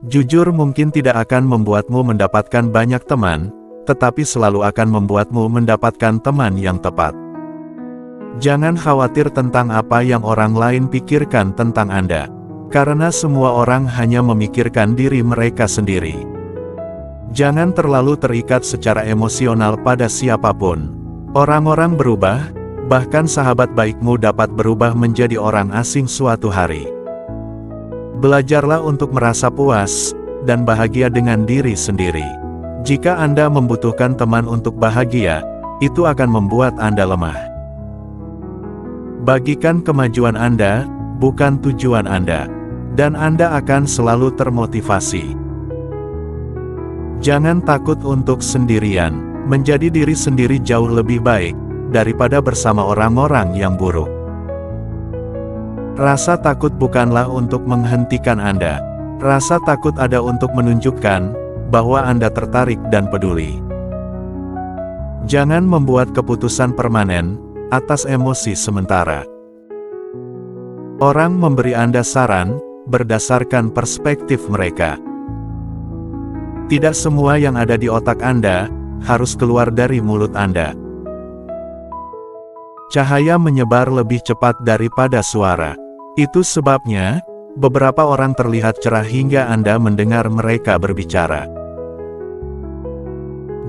Jujur mungkin tidak akan membuatmu mendapatkan banyak teman, tetapi selalu akan membuatmu mendapatkan teman yang tepat. Jangan khawatir tentang apa yang orang lain pikirkan tentang Anda, karena semua orang hanya memikirkan diri mereka sendiri. Jangan terlalu terikat secara emosional pada siapapun. Orang-orang berubah, bahkan sahabat baikmu dapat berubah menjadi orang asing suatu hari. Belajarlah untuk merasa puas dan bahagia dengan diri sendiri. Jika Anda membutuhkan teman untuk bahagia, itu akan membuat Anda lemah. Bagikan kemajuan Anda, bukan tujuan Anda, dan Anda akan selalu termotivasi. Jangan takut untuk sendirian. Menjadi diri sendiri jauh lebih baik daripada bersama orang-orang yang buruk. Rasa takut bukanlah untuk menghentikan Anda. Rasa takut ada untuk menunjukkan bahwa Anda tertarik dan peduli. Jangan membuat keputusan permanen atas emosi sementara. Orang memberi Anda saran berdasarkan perspektif mereka. Tidak semua yang ada di otak Anda harus keluar dari mulut Anda. Cahaya menyebar lebih cepat daripada suara. Itu sebabnya, beberapa orang terlihat cerah hingga Anda mendengar mereka berbicara.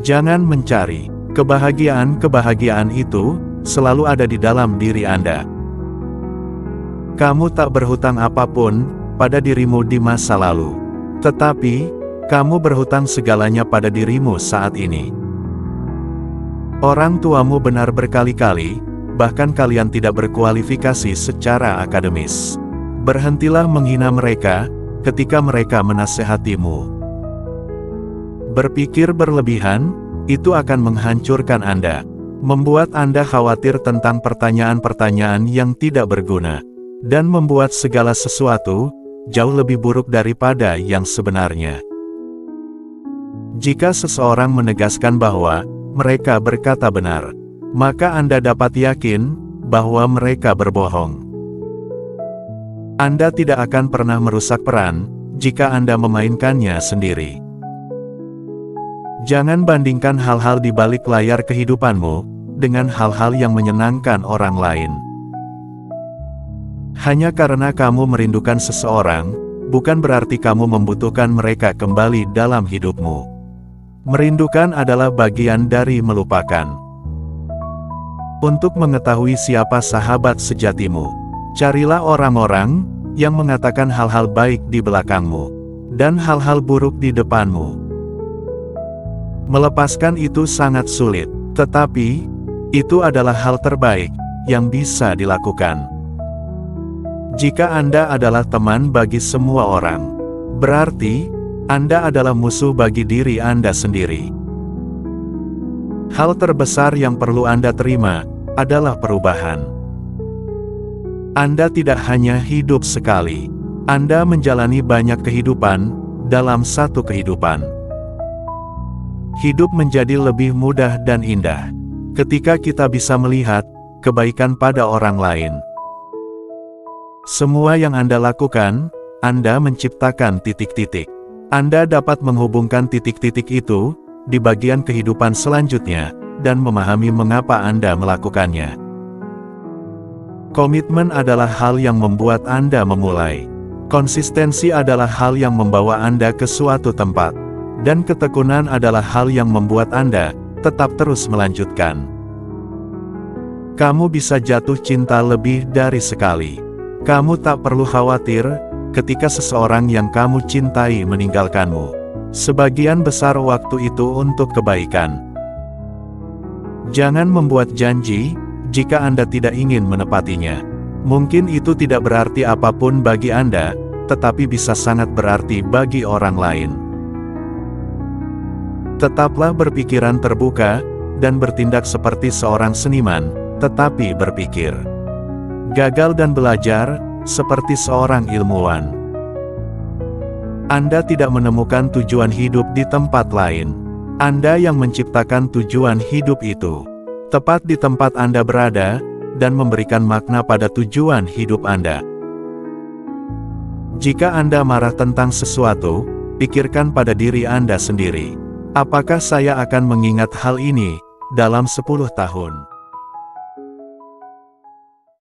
Jangan mencari. Kebahagiaan itu selalu ada di dalam diri Anda. Kamu tak berhutang apapun pada dirimu di masa lalu. Tetapi, kamu berhutang segalanya pada dirimu saat ini. Orang tuamu benar berkali-kali, bahkan kalian tidak berkualifikasi secara akademis. Berhentilah menghina mereka ketika mereka menasehatimu. Berpikir berlebihan, itu akan menghancurkan Anda. Membuat Anda khawatir tentang pertanyaan-pertanyaan yang tidak berguna. Dan membuat segala sesuatu jauh lebih buruk daripada yang sebenarnya. Jika seseorang menegaskan bahwa mereka berkata benar, maka Anda dapat yakin bahwa mereka berbohong. Anda tidak akan pernah merusak peran jika Anda memainkannya sendiri. Jangan bandingkan hal-hal di balik layar kehidupanmu dengan hal-hal yang menyenangkan orang lain. Hanya karena kamu merindukan seseorang, bukan berarti kamu membutuhkan mereka kembali dalam hidupmu. Merindukan adalah bagian dari melupakan. Untuk mengetahui siapa sahabat sejatimu, carilah orang-orang yang mengatakan hal-hal baik di belakangmu, dan hal-hal buruk di depanmu. Melepaskan itu sangat sulit, tetapi itu adalah hal terbaik yang bisa dilakukan. Jika Anda adalah teman bagi semua orang, berarti Anda adalah musuh bagi diri Anda sendiri. Hal terbesar yang perlu Anda terima adalah perubahan. Anda tidak hanya hidup sekali, Anda menjalani banyak kehidupan dalam satu kehidupan. Hidup menjadi lebih mudah dan indah ketika kita bisa melihat kebaikan pada orang lain. Semua yang Anda lakukan, Anda menciptakan titik-titik. Anda dapat menghubungkan titik-titik itu di bagian kehidupan selanjutnya, dan memahami mengapa Anda melakukannya. Komitmen adalah hal yang membuat Anda memulai. Konsistensi adalah hal yang membawa Anda ke suatu tempat. Dan ketekunan adalah hal yang membuat Anda tetap terus melanjutkan. Kamu bisa jatuh cinta lebih dari sekali. Kamu tak perlu khawatir ketika seseorang yang kamu cintai meninggalkanmu. Sebagian besar waktu itu untuk kebaikan. Jangan membuat janji jika Anda tidak ingin menepatinya. Mungkin itu tidak berarti apapun bagi Anda, tetapi bisa sangat berarti bagi orang lain. Tetaplah berpikiran terbuka dan bertindak seperti seorang seniman, tetapi berpikir. Gagal dan belajar seperti seorang ilmuwan. Anda tidak menemukan tujuan hidup di tempat lain. Anda yang menciptakan tujuan hidup itu. Tepat di tempat Anda berada, dan memberikan makna pada tujuan hidup Anda. Jika Anda marah tentang sesuatu, Pikirkan pada diri Anda sendiri. Apakah saya akan mengingat hal ini dalam 10 tahun?